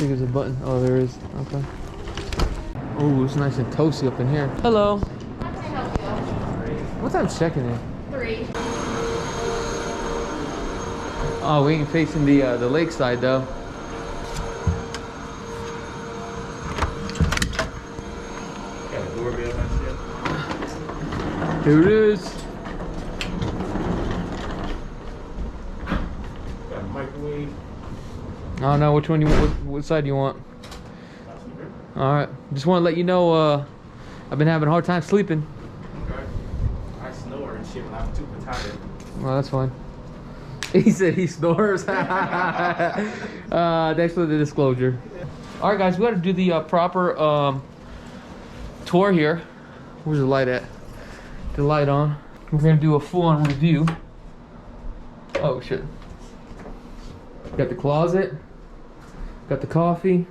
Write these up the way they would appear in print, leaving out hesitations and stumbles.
think there's a button. Oh, there is. Okay. Oh, it's nice and toasty up in here. Hello. How can I help you? What time's checking in? 3. Oh, we ain't facing the lakeside though. Got a doorbell and shit. Here it is. Got a microwave. I don't know which one you want. What side do you want? All right. Just want to let you know. I've been having a hard time sleeping. Okay. I snore and shit when I'm too tired. Well, that's fine. He said he snores. Thanks for the disclosure. All right, guys, we got to do the proper tour here. Where's the light at? The light on. We're gonna do a full-on review. Oh shit. Got the closet. Got the coffee.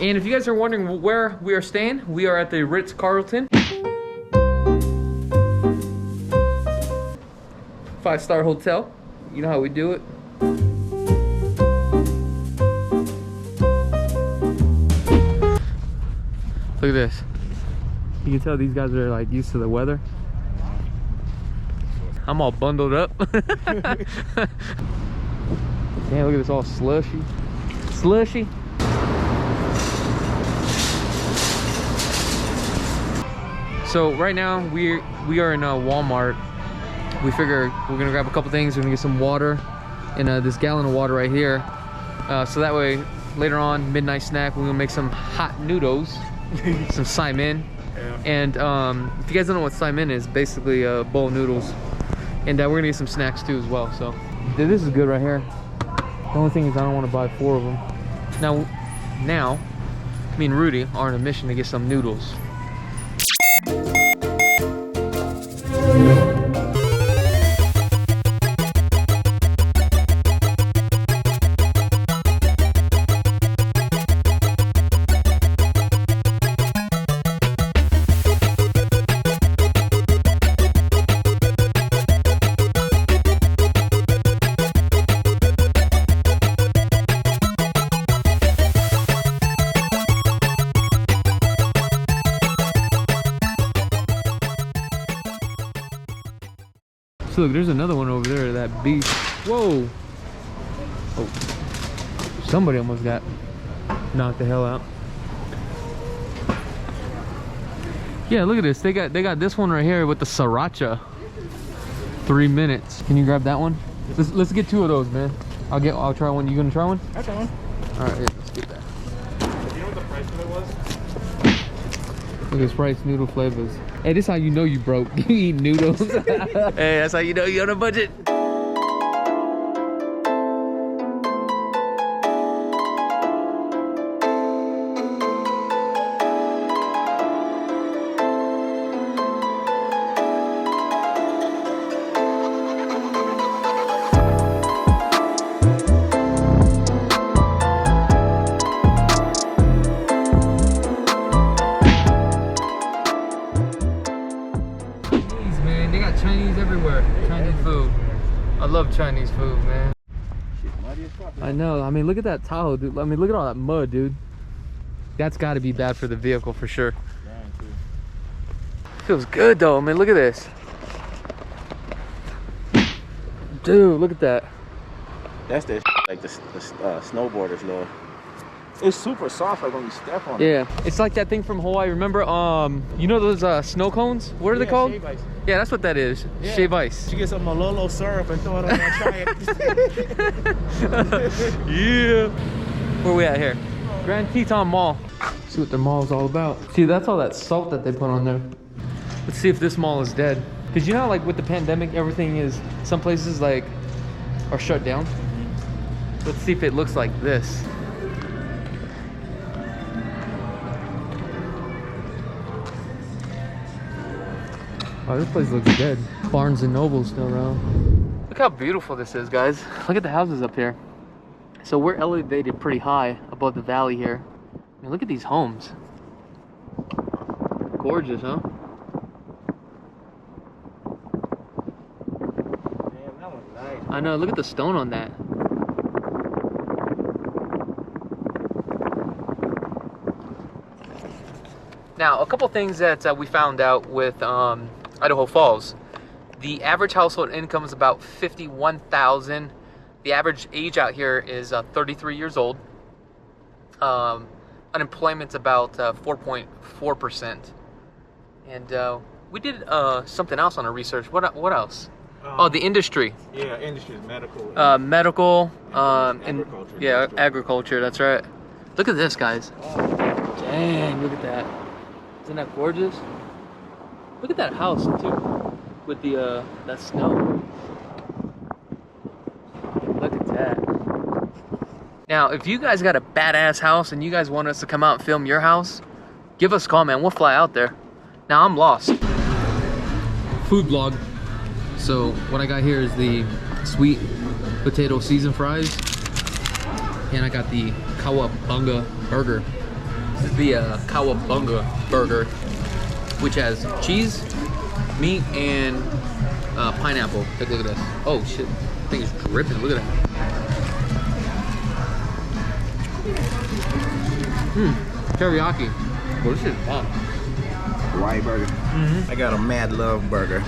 And if you guys are wondering where we are staying, we are at the Ritz-Carlton. 5-star hotel. You know how we do it. Look at this. You can tell these guys are like used to the weather. I'm all bundled up. Damn, look at this, all slushy. Slushy. So right now we are in Walmart. We figure we're gonna grab a couple things. We're gonna get some water and this gallon of water right here. So that way later on, midnight snack, we're gonna make some hot noodles, some Simon. Yeah. And if you guys don't know what Simon is, basically bowl noodles. And we're gonna get some snacks too as well. So this is good right here. The only thing is I don't want to buy 4 of them. Now, me and Rudy are on a mission to get some noodles. So look, there's another one over there, that beach. Whoa! Oh, somebody almost got knocked the hell out. Yeah, look at this. They got this one right here with the sriracha. 3 minutes. Can you grab that one? Let's get 2 of those, man. I'll try one. You gonna try one? I'll try one. All right, yeah, let's get that. Do you know what the price of it was? Look at this price, noodle flavors. Hey, this is how you know you broke. You eat noodles. Hey, that's how you know you're on a budget. Chinese everywhere. Chinese food. I love Chinese food, man. I know. I mean, look at that Tahoe, dude. I mean, look at all that mud, dude. That's got to be bad for the vehicle for sure. Feels good though. I mean, look at this. Dude, look at that. That's the like the snowboarders love. It's super soft, like when you step on it. Yeah, it's like that thing from Hawaii. Remember, you know those snow cones? What are they called? Shave ice. Yeah, that's what that is. Yeah. Shave ice. You get some Malolo syrup and throw it on there and try it. Yeah. Where we at here? Grand Teton Mall. See what their mall is all about. See, that's all that salt that they put on there. Let's see if this mall is dead. Because you know how, like, with the pandemic, everything is, some places, like, are shut down? Let's see if it looks like this. Oh, this place looks dead. Barnes and Noble's still around. Look how beautiful this is, guys. Look at the houses up here. So we're elevated pretty high above the valley here. I mean, look at these homes. Gorgeous, huh? Damn, that was nice. I know, look at the stone on that. Now, a couple things that we found out with Idaho Falls. The average household income is about $51,000. The average age out here is 33 years old. Unemployment's about 4.4%. And we did something else on our research. What else? Oh, the industry. Yeah, industry is medical. Medical. And agriculture. Yeah, agriculture. That's right. Look at this, guys. Dang, look at that. Isn't that gorgeous? Look at that house too, with the that snow. Look at that. Now, if you guys got a badass house and you guys want us to come out and film your house, give us a call, man. We'll fly out there. Now, I'm lost. Food vlog. So what I got here is the sweet potato seasoned fries, and I got the Cowabunga burger. This is the Cowabunga burger, which has cheese, meat, and pineapple. Take a look at this. Oh shit, I think it's dripping. Look at that. Teriyaki. Well, this shit is bomb. Hawaii burger. I got a Mad Love burger.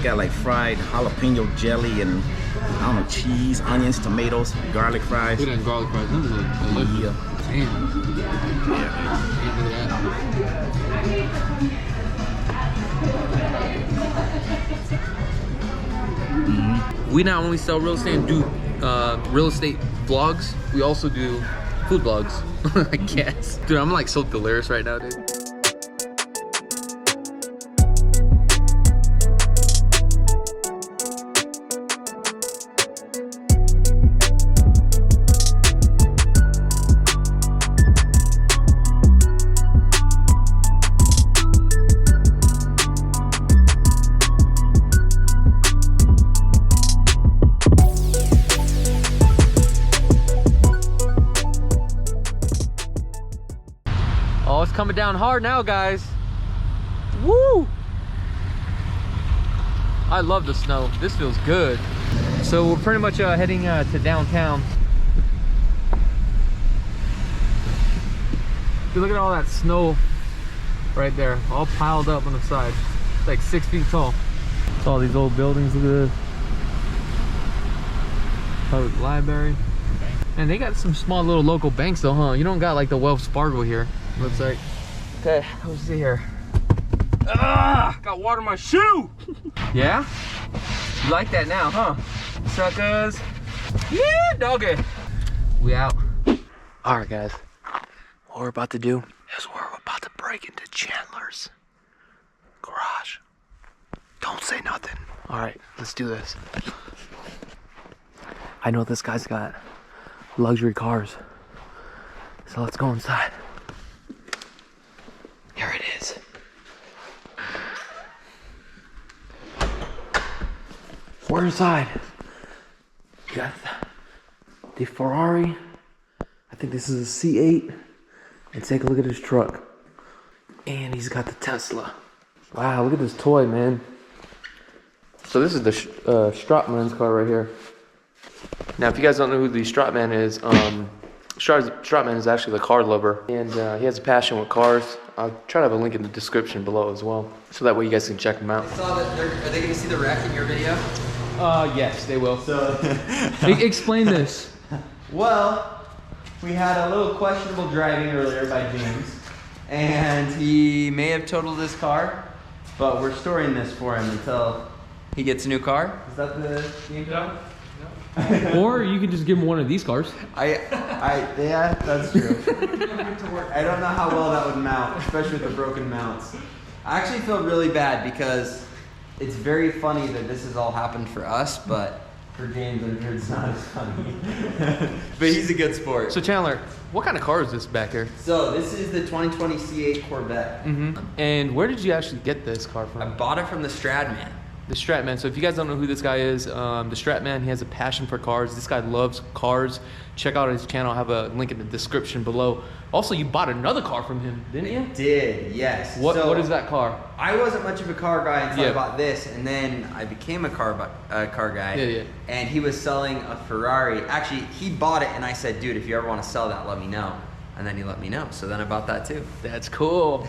Got like fried jalapeno jelly and I don't know, cheese, onions, tomatoes, garlic fries. Look at that garlic fries. This is delicious. Yeah. Damn. Yeah, look at that. We not only sell real estate and do real estate vlogs, we also do food vlogs, I guess. Dude, I'm like so delirious right now, dude. Oh, it's coming down hard now, guys. Woo! I love the snow. This feels good. So we're pretty much heading to downtown. Dude, look at all that snow right there, all piled up on the side. It's like 6 feet tall. It's all these old buildings. Look at this. Public library. And they got some small little local banks though, huh? You don't got like the Wells Fargo here. Looks like. Okay, let's see here. Ah, got water in my shoe. Yeah? You like that now, huh? Suckers. Yeah, doggy. We out. All right, guys. What we're about to do is we're about to break into Chandler's garage. Don't say nothing. All right, let's do this. I know this guy's got luxury cars. So let's go inside. Here it is. We're inside. We got the Ferrari. I think this is a C8. And take a look at his truck. And he's got the Tesla. Wow, look at this toy, man. So this is the Stratman's car right here. Now, if you guys don't know who the Stratman is, Stratman is actually the car lover, and he has a passion with cars. I'll try to have a link in the description below as well, so that way you guys can check them out. I saw that are they going to see the wreck in your video? Yes, they will. So, Explain this. well, we had a little questionable driving earlier by James, and he may have totaled his car, but we're storing this for him until he gets a new car. Is that the game plan? Or you could just give him one of these cars. Yeah, that's true. I don't know how well that would mount, especially with the broken mounts. I actually feel really bad because it's very funny that this has all happened for us, but for James, I'm sure it's not as funny. But he's a good sport. So Chandler, what kind of car is this back here? So this is the 2020 C8 Corvette. And where did you actually get this car I from? bought it from the Stradman. the Strat Man. So if you guys don't know who this guy is, the Strat Man, he has a passion for cars. This guy loves cars. Check out his channel. I'll have a link in the description below. Also, you bought another car from him, didn't you? Did, yes. What is that car? I wasn't much of a car guy until I bought this, and then I became a car guy. Yeah. And he was selling a Ferrari. Actually, he bought it, and I said, dude, if you ever want to sell that, let me know. And then he let me know. So then I bought that too. That's cool.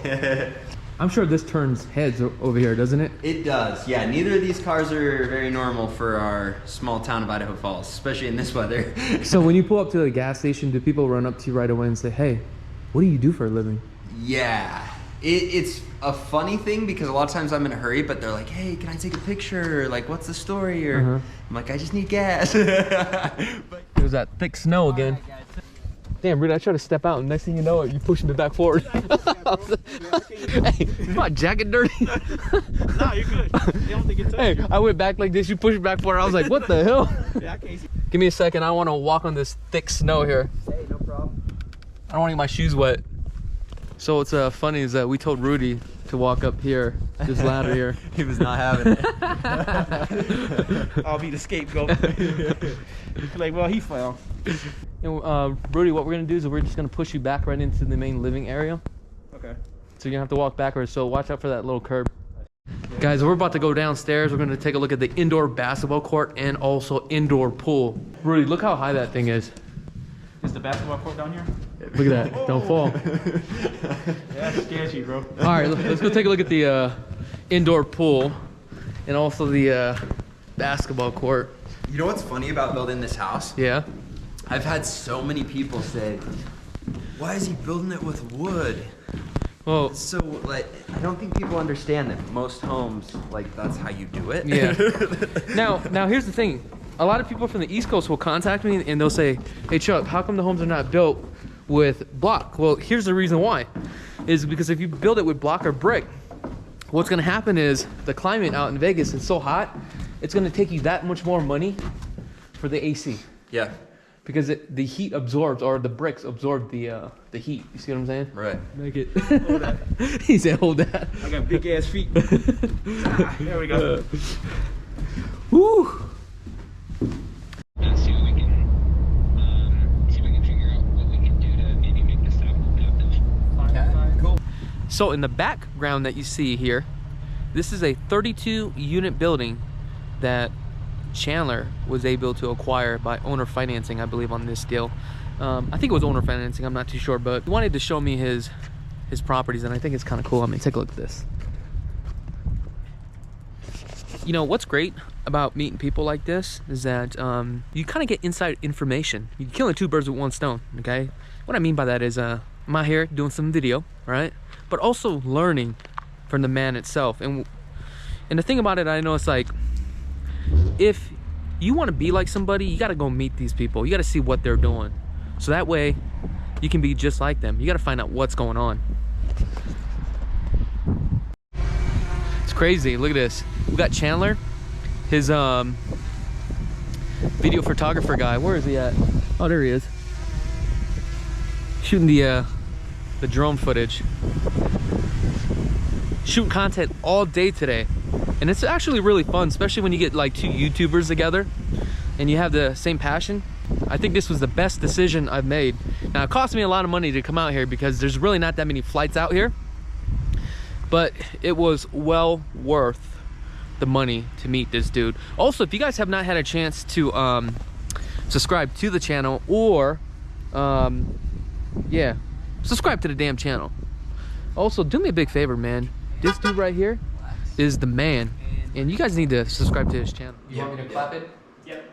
I'm sure this turns heads over here, doesn't it? It does, yeah. Neither of these cars are very normal for our small town of Idaho Falls, especially in this weather. So when you pull up to the gas station, do people run up to you right away and say, hey, what do you do for a living? Yeah. It's a funny thing because a lot of times I'm in a hurry, but they're like, hey, can I take a picture? Like, what's the story? Or I'm like, I just need gas. It was that thick snow again. Damn, Rudy, I tried to step out, and next thing you know, you pushing me back forward. Hey, is my jacket dirty? No, you're good. They don't think it's Hey, I went back like this, you pushed me back forward. I was like, what the hell? Yeah, I can't see. Give me a second, I want to walk on this thick snow here. Hey, no problem. I don't want to get my shoes wet. So what's funny is that we told Rudy to walk up here, this ladder here. He was not having it. I'll be the scapegoat. Like, well, he fell. And, Rudy, what we're going to do is we're just going to push you back right into the main living area. Okay. So you're going to have to walk backwards, so watch out for that little curb. Guys, we're about to go downstairs. We're going to take a look at the indoor basketball court and also indoor pool. Rudy, look how high that thing is. Is the basketball court down here? Look at that. Don't fall. Yeah, that's sketchy, bro. All right, let's go take a look at the indoor pool and also the basketball court. You know what's funny about building this house? Yeah. I've had so many people say, why is he building it with wood? Well, So, like, I don't think people understand that most homes, like, that's how you do it. yeah. Now here's the thing. A lot of people from the East Coast will contact me and they'll say, hey Chuck, how come the homes are not built with block? Well, here's the reason why. Is because if you build it with block or brick, what's gonna happen is the climate out in Vegas is so hot, it's gonna take you that much more money for the AC. Yeah, Because the heat absorbs, or the bricks absorb the heat. You see what I'm saying? right. Make it. Hold that. He said, hold that. I got big ass feet. There we go. Woo! See what we can figure out what we can do to maybe make this out productive. Cool. So in the background that you see here, this is a 32 unit building that Chandler was able to acquire by owner financing, I believe, on this deal. I think it was owner financing, I'm not too sure, but he wanted to show me his properties, and I think it's kind of cool. I mean, take a look at this. You know, what's great about meeting people like this is that you kind of get inside information. You're killing two birds with one stone, okay? What I mean by that is I'm out here doing some video, right? But also learning from the man itself. And the thing about it, I know it's like, if you want to be like somebody, you got to go meet these people. You got to see what they're doing. So that way you can be just like them. You got to find out what's going on. It's crazy. Look at this. We got Chandler, his video photographer guy. Where is he at? Oh, there he is. Shooting the drone footage. Shooting content all day today. And it's actually really fun, especially when you get like two YouTubers together and you have the same passion. I think this was the best decision I've made. Now, it cost me a lot of money to come out here because there's really not that many flights out here, but it was well worth the money to meet this dude. Also, if you guys have not had a chance to subscribe to the channel, or yeah, subscribe to the damn channel. Also, do me a big favor, man. This dude right here is the man, and you guys need to subscribe to his channel. You want me to clap it? Yep.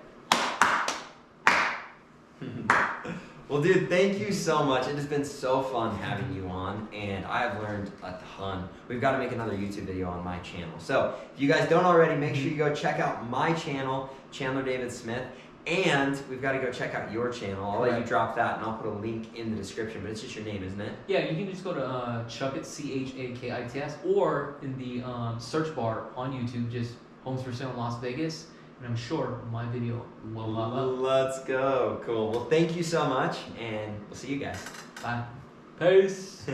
Well, dude, thank you so much. It has been so fun having you on, and I have learned a ton. We've got to make another YouTube video on my channel. So if you guys don't already, make sure you go check out my channel, Chandler David Smith, and we've got to go check out your channel. I'll let you drop that, and I'll put a link in the description, but it's just your name, isn't it? Yeah, you can just go to Chakits, Chakits, or in the search bar on YouTube, just Homes for Sale in Las Vegas, and I'm sure my video will pop up. Let's go. Cool. Well, thank you so much, and we'll see you guys. Bye. Peace.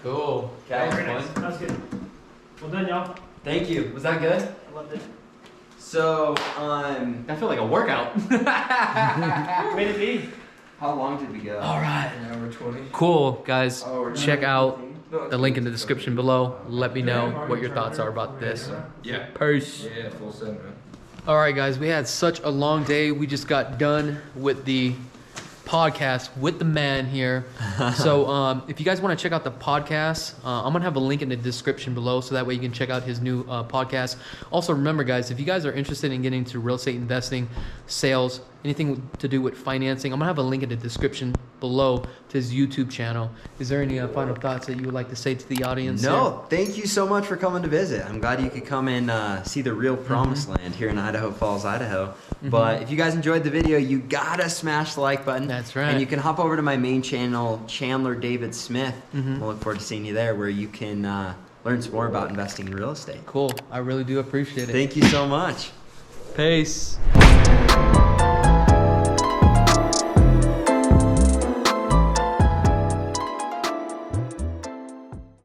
Cool. Okay. That was Very nice. fun. That's good. Well done, y'all. Thank you. Was that good? I loved it. So, I feel like a workout. Way to be. how long did we go? All right. An hour 20. Cool, guys. Oh, we're Check done. out the link in the description below. Let me know what your thoughts are about this. Yeah. Peace. Yeah, full send, man. All right, guys. We had such a long day. We just got done with the podcast with the man here. So if you guys want to check out the podcast, I'm gonna have a link in the description below, so that way you can check out his new podcast. Also, remember, guys, if you guys are interested in getting into real estate investing, sales, anything to do with financing, I'm gonna have a link in the description below to his YouTube channel. Is there any final thoughts that you would like to say to the audience? No, thank you so much for coming to visit. I'm glad you could come and see the real promised land here in Idaho Falls, Idaho. But if you guys enjoyed the video, you gotta smash the like button. That's right. And you can hop over to my main channel, Chandler David Smith. We'll look forward to seeing you there, where you can learn some more about investing in real estate. Cool. I really do appreciate it. Thank you so much. Peace.